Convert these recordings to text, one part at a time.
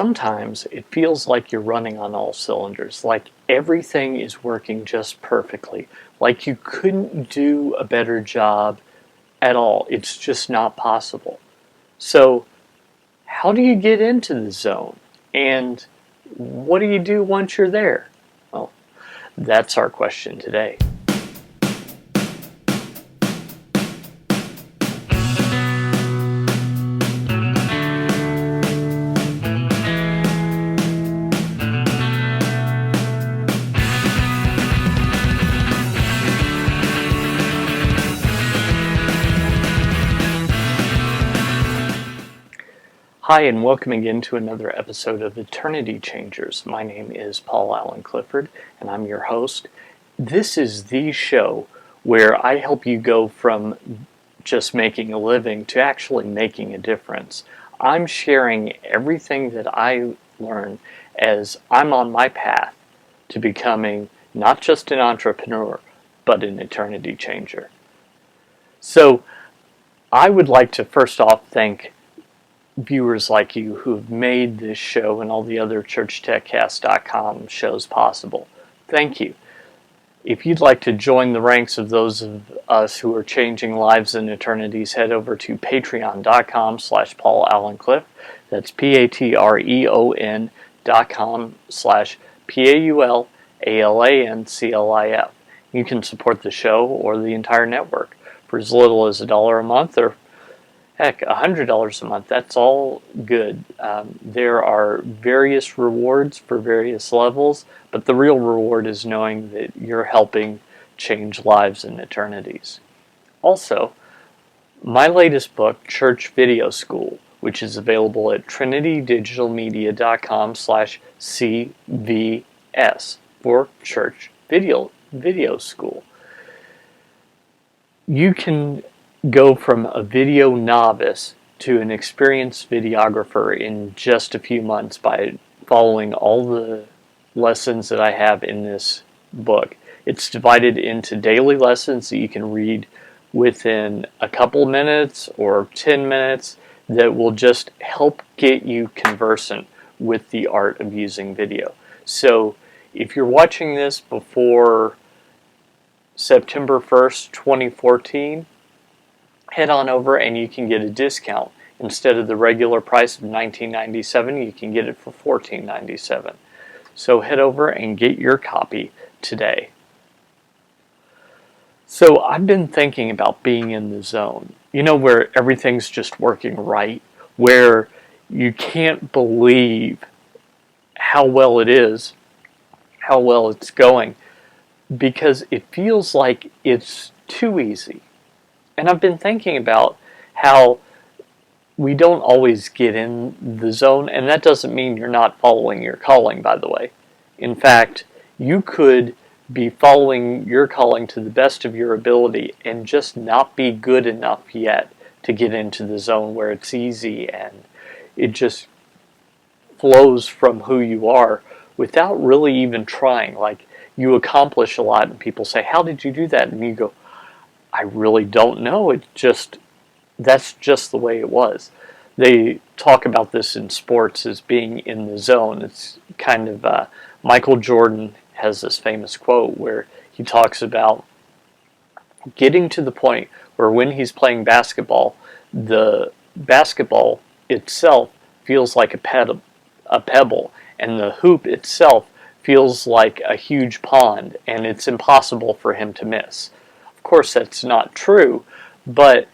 Sometimes it feels like you're running on all cylinders, like everything is working just perfectly, like you couldn't do a better job at all. It's just not possible. So, how do you get into the zone? And what do you do once you're there? Well, that's our question today. Hi, and welcome again to another episode of Eternity Changers. My name is Paul Allen Clifford, and I'm your host. This is the show where I help you go from just making a living to actually making a difference. I'm sharing everything that I learn as I'm on my path to becoming not just an entrepreneur, but an eternity changer. So, I would like to first off thank viewers like you who've made this show and all the other ChurchTechCast.com shows possible. Thank you. If you'd like to join the ranks of those of us who are changing lives and eternities, head over to patreon.com/Paul Allen Cliff. That's patreon.com/PaulAllenclif. You can support the show or the entire network for as little as $1 a month, or heck, $100 a month. That's all good. There are various rewards for various levels, but the real reward is knowing that you're helping change lives and eternities. Also, my latest book, Church Video School, which is available at trinitydigitalmedia.com/CVS for Church Video School. You can go from a video novice to an experienced videographer in just a few months by following all the lessons that I have in this book. It's divided into daily lessons that you can read within a couple minutes or 10 minutes that will just help get you conversant with the art of using video. So if you're watching this before September 1st, 2014, head on over and you can get a discount. Instead of the regular price of $19.97, you can get it for $14.97. So head over and get your copy today. So I've been thinking about being in the zone. You know, where everything's just working right, where you can't believe how well it is, how well it's going, because it feels like it's too easy. And I've been thinking about how we don't always get in the zone, and that doesn't mean you're not following your calling, by the way. In fact, you could be following your calling to the best of your ability and just not be good enough yet to get into the zone where it's easy and it just flows from who you are without really even trying. Like, you accomplish a lot and people say, "How did you do that?" And you go, "I really don't know. That's just the way it was." They talk about this in sports as being in the zone. It's kind of, Michael Jordan has this famous quote where he talks about getting to the point where when he's playing basketball, the basketball itself feels like a pebble, and the hoop itself feels like a huge pond, and it's impossible for him to miss. Of course, that's not true, but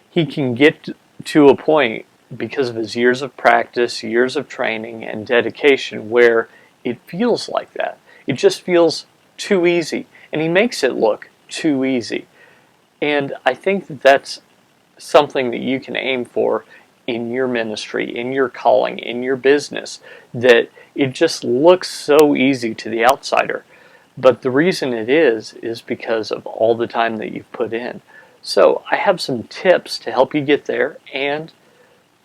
he can get to a point because of his years of practice, years of training, and dedication where it feels like that. It just feels too easy, and he makes it look too easy. And I think that that's something that you can aim for in your ministry, in your calling, in your business, that it just looks so easy to the outsider. But the reason it is because of all the time that you've put in. So I have some tips to help you get there and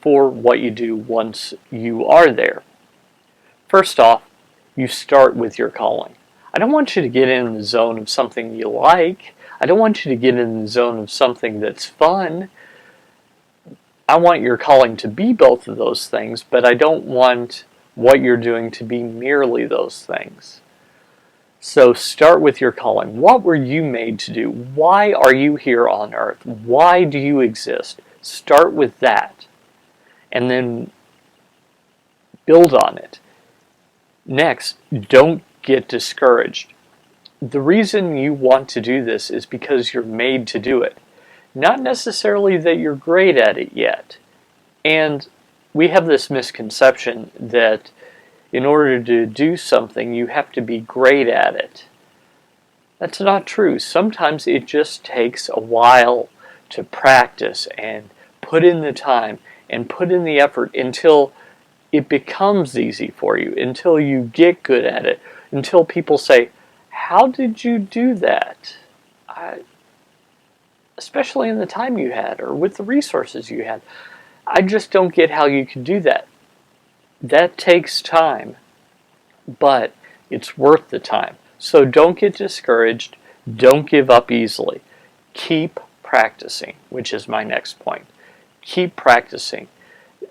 for what you do once you are there. First off, you start with your calling. I don't want you to get in the zone of something you like. I don't want you to get in the zone of something that's fun. I want your calling to be both of those things, but I don't want what you're doing to be merely those things. So start with your calling. What were you made to do? Why are you here on earth? Why do you exist? Start with that, and then build on it. Next, don't get discouraged. The reason you want to do this is because you're made to do it. Not necessarily that you're great at it yet. And we have this misconception that in order to do something, you have to be great at it. That's not true. Sometimes it just takes a while to practice and put in the time and put in the effort until it becomes easy for you, until you get good at it, until people say, "How did you do that?" Especially in the time you had or with the resources you had. I just don't get how you can do that. That takes time, but it's worth the time. So don't get discouraged. Don't give up easily. Keep practicing, which is my next point. Keep practicing.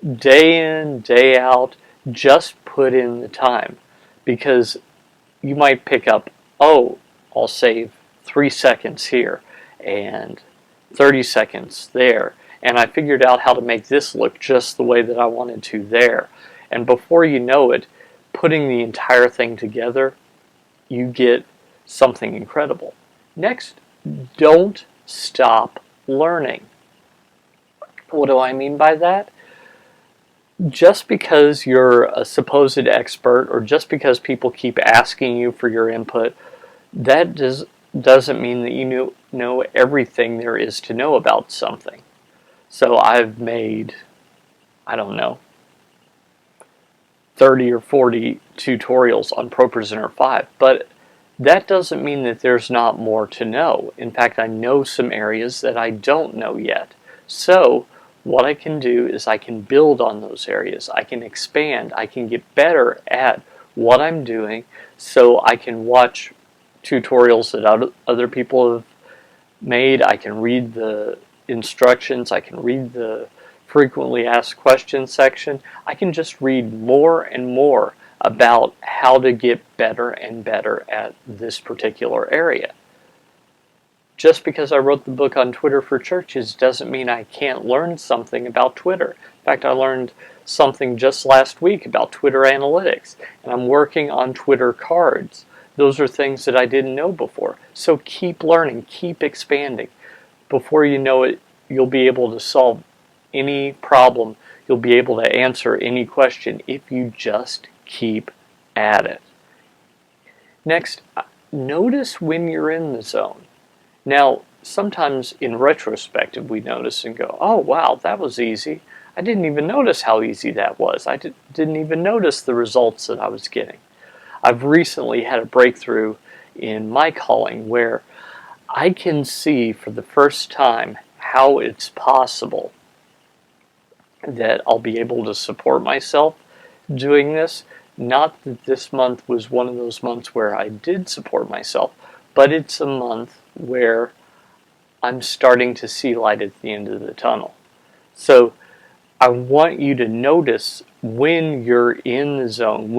Day in, day out, just put in the time. Because you might pick up, oh, I'll save 3 seconds here and 30 seconds there. And I figured out how to make this look just the way that I wanted to there. And before you know it, putting the entire thing together, you get something incredible. Next, don't stop learning. What do I mean by that? Just because you're a supposed expert or just because people keep asking you for your input, that doesn't mean that you know everything there is to know about something. So I've made, I don't know, 30 or 40 tutorials on ProPresenter 5, but that doesn't mean that there's not more to know. In fact, I know some areas that I don't know yet. So what I can do is I can build on those areas. I can expand. I can get better at what I'm doing so I can watch tutorials that other people have made. I can read the instructions. I can read the frequently asked questions section. I can just read more and more about how to get better and better at this particular area. Just because I wrote the book on Twitter for Churches doesn't mean I can't learn something about Twitter. In fact, I learned something just last week about Twitter analytics, and I'm working on Twitter cards. Those are things that I didn't know before. So keep learning, keep expanding. Before you know it, you'll be able to solve any problem. You'll be able to answer any question if you just keep at it. Next, notice when you're in the zone. Now, sometimes in retrospective we notice and go, oh wow, that was easy. I didn't even notice how easy that was. I didn't even notice the results that I was getting. I've recently had a breakthrough in my calling where I can see for the first time how it's possible that I'll be able to support myself doing this. Not that this month was one of those months where I did support myself, but it's a month where I'm starting to see light at the end of the tunnel. So I want you to notice when you're in the zone,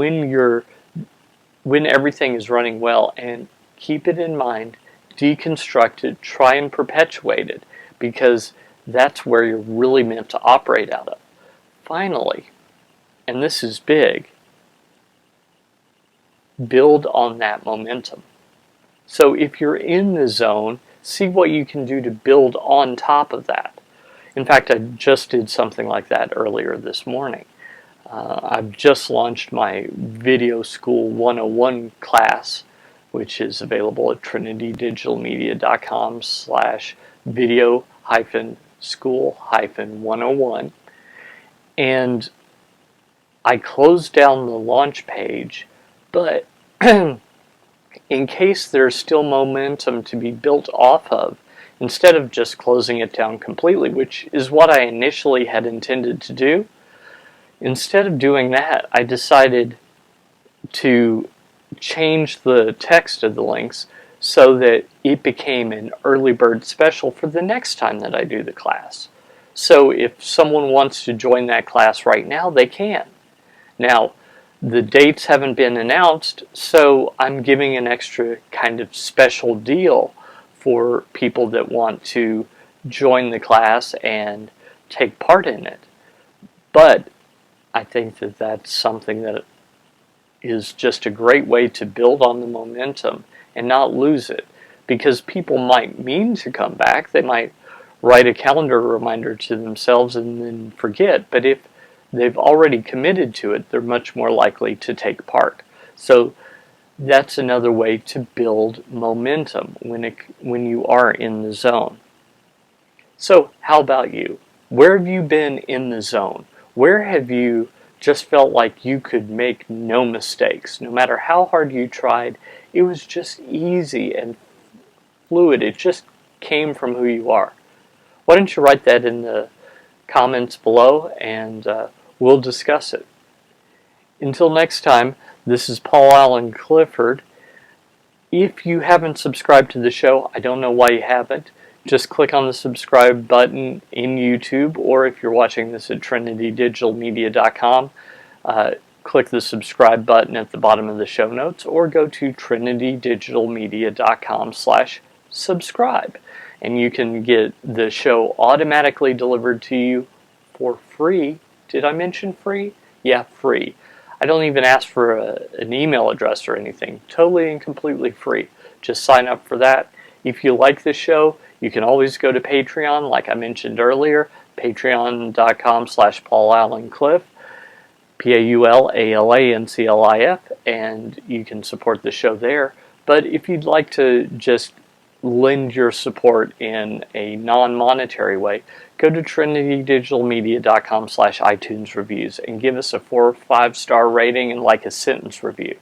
when everything is running well, and keep it in mind, deconstruct it, try and perpetuate it, because that's where you're really meant to operate out of. Finally, and this is big, build on that momentum. So if you're in the zone, see what you can do to build on top of that. In fact, I just did something like that earlier this morning. I've just launched my Video School 101 class, which is available at trinitydigitalmedia.com/video-school-101. And I closed down the launch page, but in case there's still momentum to be built off of, instead of just closing it down completely, which is what I initially had intended to do, instead of doing that, I decided to change the text of the links so that it became an early bird special for the next time that I do the class. So if someone wants to join that class right now, they can. Now, The dates haven't been announced, so I'm giving an extra kind of special deal for people that want to join the class and take part in it. But I think that that's something that is just a great way to build on the momentum and not lose it, because people might mean to come back. They might write a calendar reminder to themselves and then forget, but if they've already committed to it, they're much more likely to take part. So that's another way to build momentum when you are in the zone. So how about you? Where have you been in the zone? Where have you just felt like you could make no mistakes? No matter how hard you tried, it was just easy and fluid. It just came from who you are. Why don't you write that in the comments below, and we'll discuss it. Until next time, this is Paul Allen Clifford. If you haven't subscribed to the show, I don't know why you haven't. Just click on the subscribe button in YouTube, or if you're watching this at trinitydigitalmedia.com, click the subscribe button at the bottom of the show notes, or go to trinitydigitalmedia.com/subscribe. And you can get the show automatically delivered to you for free. Did I mention free? Yeah, free. I don't even ask for an email address or anything. Totally and completely free. Just sign up for that. If you like the show, you can always go to Patreon, like I mentioned earlier, patreon.com/PaulAllenCliff, PaulAlanclif, and you can support the show there. But if you'd like to just lend your support in a non-monetary way, go to trinitydigitalmedia.com/iTunes reviews and give us a 4 or 5-star rating and like a sentence review.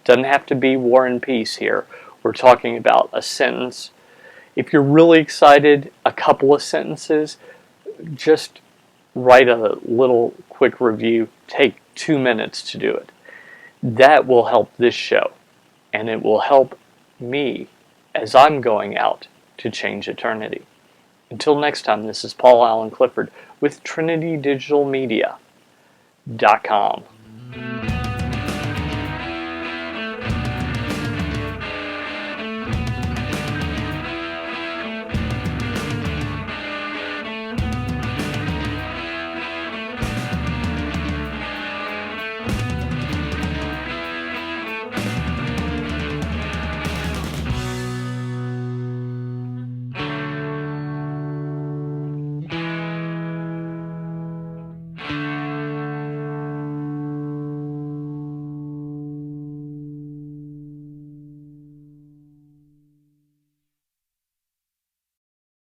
Doesn't have to be War and Peace here. We're talking about a sentence. If you're really excited, a couple of sentences, just write a little quick review. Take 2 minutes to do it. That will help this show, and it will help me as I'm going out to change eternity. Until next time, this is Paul Allen Clifford with trinitydigitalmedia.com.